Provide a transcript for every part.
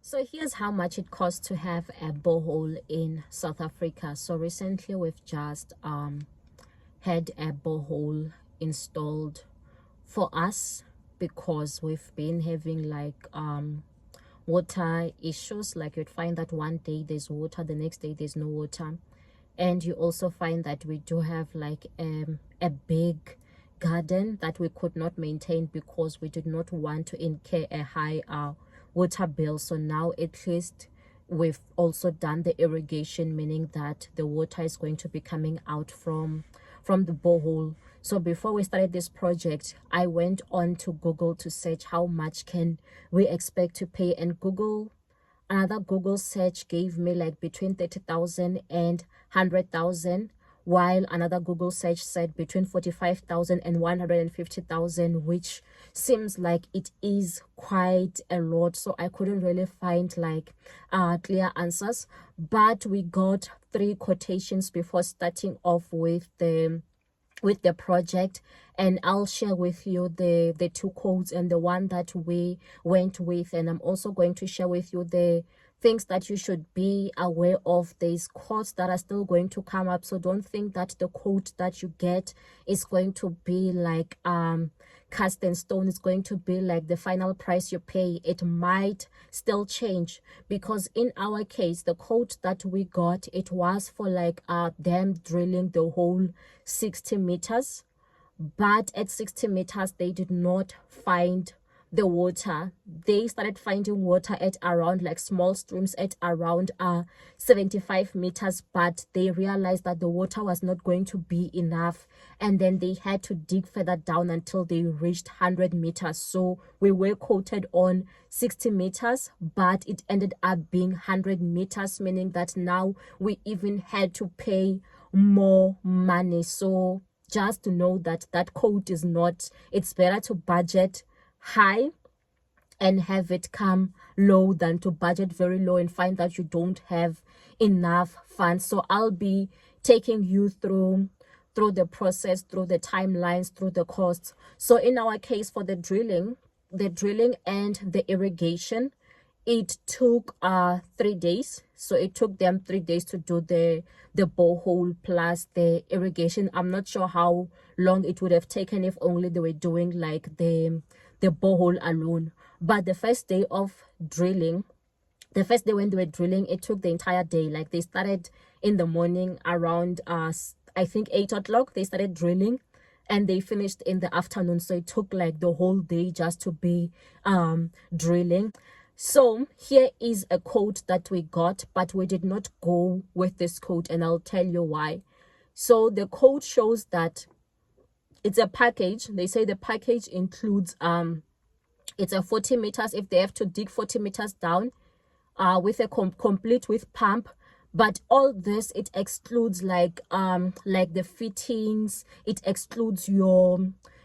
So here's how much it costs to have a borehole in South Africa. So recently we've just had a borehole installed for us because we've been having like water issues. Like you'd find that one day there's water, the next day there's no water. And you also find that we do have like a big garden that we could not maintain because we did not want to incur a high water bill. So now at least we've also done the irrigation, meaning that the water is going to be coming out from the borehole. So before we started this project, I went on to Google to search how much can we expect to pay, and another Google search gave me like between 30,000 and 100,000, while another Google search said between 45,000 and 150,000, which seems like it is quite a lot. So I couldn't really find like clear answers, but we got 3 quotations before starting off with the project, and I'll share with you the 2 quotes and the one that we went with, and I'm also going to share with you the things that you should be aware of. There's costs that are still going to come up, so don't think that the quote that you get is going to be like cast in stone. It's going to be like the final price you pay. It might still change, because in our case the quote that we got, it was for like them drilling the whole 60 meters, but at 60 meters they did not find the water. They started finding water at around like small streams at around 75 meters, but they realized that the water was not going to be enough, and then they had to dig further down until they reached 100 meters. So we were quoted on 60 meters, but it ended up being 100 meters, meaning that now we even had to pay more money. So just to know that that quote is not, it's better to budget high and have it come low than to budget very low and find that you don't have enough funds. So I'll be taking you through the process, through the timelines, through the costs. So in our case, for the drilling and the irrigation, it took 3 days. So it took them 3 days to do the borehole plus the irrigation. I'm not sure how long it would have taken if only they were doing like the borehole alone. But the first day of drilling, the first day when they were drilling, it took the entire day. Like they started in the morning around I think 8 o'clock they started drilling, and they finished in the afternoon. So it took like the whole day just to be drilling. So here is a quote that we got, but we did not go with this quote, and I'll tell you why. So the quote shows that it's a package. They say the package includes it's a 40 meters if they have to dig 40 meters down with a complete with pump. But all this, it excludes like the fittings, it excludes your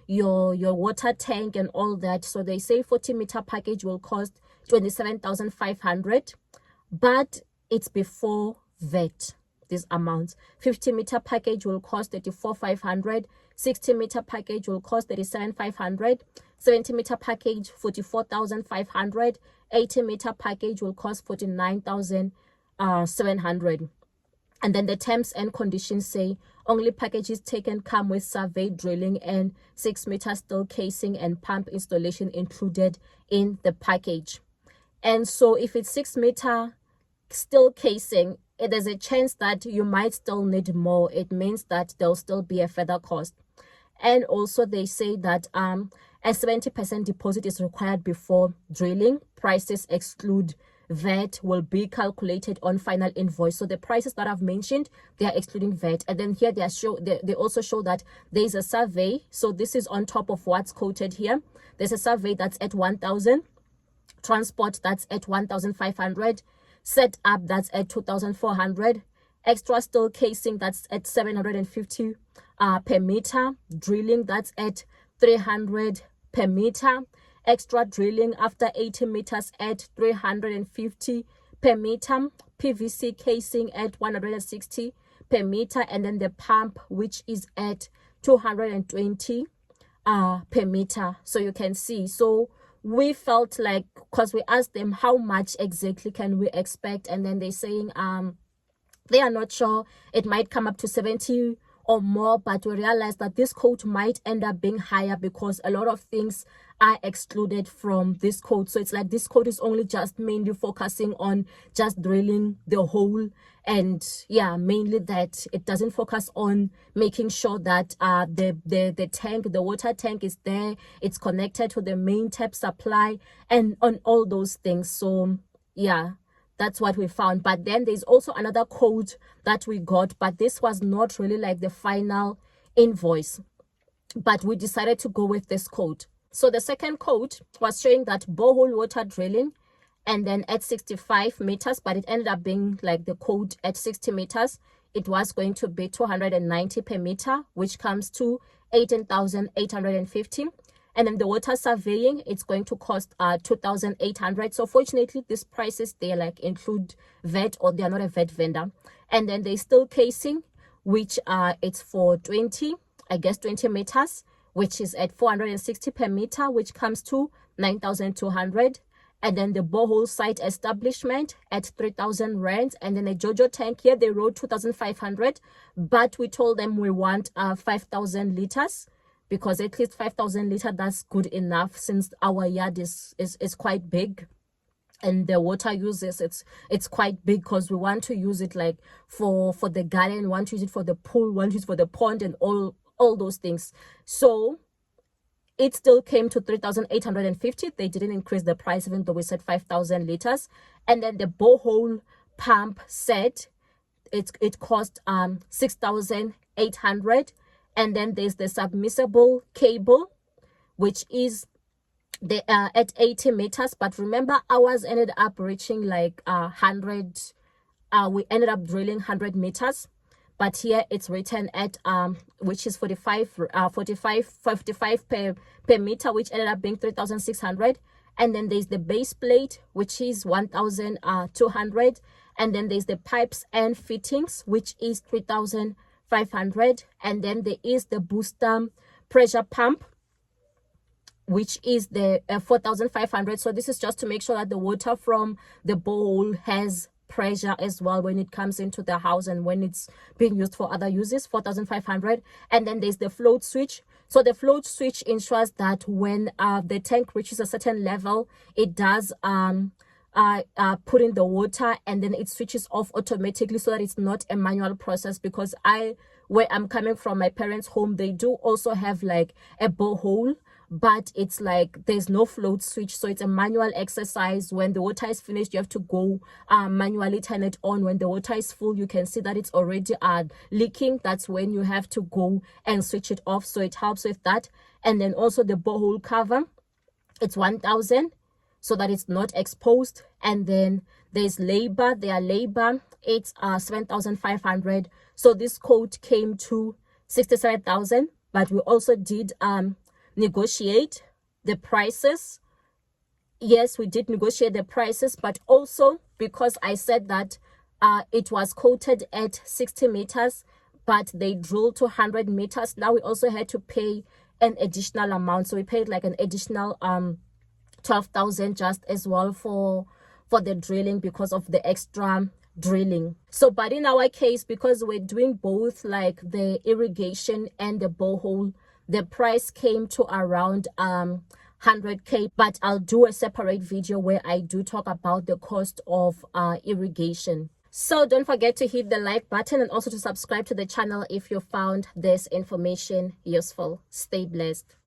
water tank and all that. So they say 40-meter package will cost 27,500, but it's before VAT. These amounts: 50-meter package will cost 34,500, 60-meter package will cost 37,500, 70-meter package 44,500, 80-meter package will cost 49,700. And then the terms and conditions say only packages taken come with survey, drilling, and 6-meter steel casing and pump installation included in the package. And so if it's 6-meter steel casing, there's a chance that you might still need more. It means that there'll still be a further cost. And also they say that a 70% deposit is required before drilling. Prices exclude VAT will be calculated on final invoice. So the prices that I've mentioned, they are excluding VAT. And then here they also show that there is a survey. So this is on top of what's quoted here. There's a survey that's at 1,000, transport that's at 1,500, set up that's at 2,400, extra steel casing that's at 750 per meter, drilling that's at 300 per meter, extra drilling after 80 meters at 350 per meter, PVC casing at 160 per meter, and then the pump, which is at 220 per meter. So you can see, so we felt like, because we asked them how much exactly can we expect, and then they're saying they are not sure, it might come up to 70 or more, but we realized that this quote might end up being higher because a lot of things are excluded from this quote. So it's like this quote is only just mainly focusing on just drilling the hole, and yeah, mainly that. It doesn't focus on making sure that the tank, the water tank is there, it's connected to the main tap supply, and on all those things. So yeah, that's what we found. But then there's also another quote that we got, but this was not really like the final invoice, but we decided to go with this quote. So the second quote was showing that borehole water drilling, and then at 65 meters, but it ended up being like the quote at 60 meters. It was going to be 290 per meter, which comes to 18,850. And then the water surveying, it's going to cost 2,800. So fortunately, these prices, they like include VAT, or they are not a VAT vendor. And then there's still casing, which it's for 20 meters, which is at 460 per meter, which comes to 9,200. And then the borehole site establishment at 3,000 rands. And then a JoJo tank here, they wrote 2,500, but we told them we want 5,000 liters, because at least 5,000 liters, that's good enough, since our yard is quite big, and the water uses, it's quite big, because we want to use it like for the garden, want to use it for the pool, want to use it for the pond, and all those things. So it still came to 3,850. They didn't increase the price, even though we said 5,000 liters. And then the borehole pump set, it cost 6,800. And then there's the submersible cable, which is the at 80 meters. But remember, ours ended up reaching like 100. We ended up drilling 100 meters. But here it's written at which is 55 per meter, which ended up being 3,600. And then there's the base plate, which is 1,200. And then there's the pipes and fittings, which is 3,500. And then there is the booster pressure pump, which is the 4,500. So this is just to make sure that the water from the bowl has pressure as well when it comes into the house and when it's being used for other uses. 4,500. And then there's the float switch. So the float switch ensures that when the tank reaches a certain level, it does put in the water, and then it switches off automatically, so that it's not a manual process. Because where I'm coming from, my parents' home, they do also have like a borehole, but it's like there's no float switch, so it's a manual exercise. When the water is finished, you have to go manually turn it on. When the water is full, you can see that it's already leaking. That's when you have to go and switch it off, so it helps with that. And then also the borehole cover, it's 1,000, so that it's not exposed. And then there's labor, it's 7,500. So this quote came to 67,000, but we also did negotiate the prices. Yes, we did negotiate the prices, but also because I said that it was quoted at 60 meters, but they drilled to 100 meters. Now we also had to pay an additional amount, so we paid like an additional 12,000 just as well for the drilling, because of the extra drilling. So but in our case, because we're doing both like the irrigation and the borehole, the price came to around 100k. But I'll do a separate video where I do talk about the cost of irrigation. So don't forget to hit the like button, and also to subscribe to the channel if you found this information useful. Stay blessed.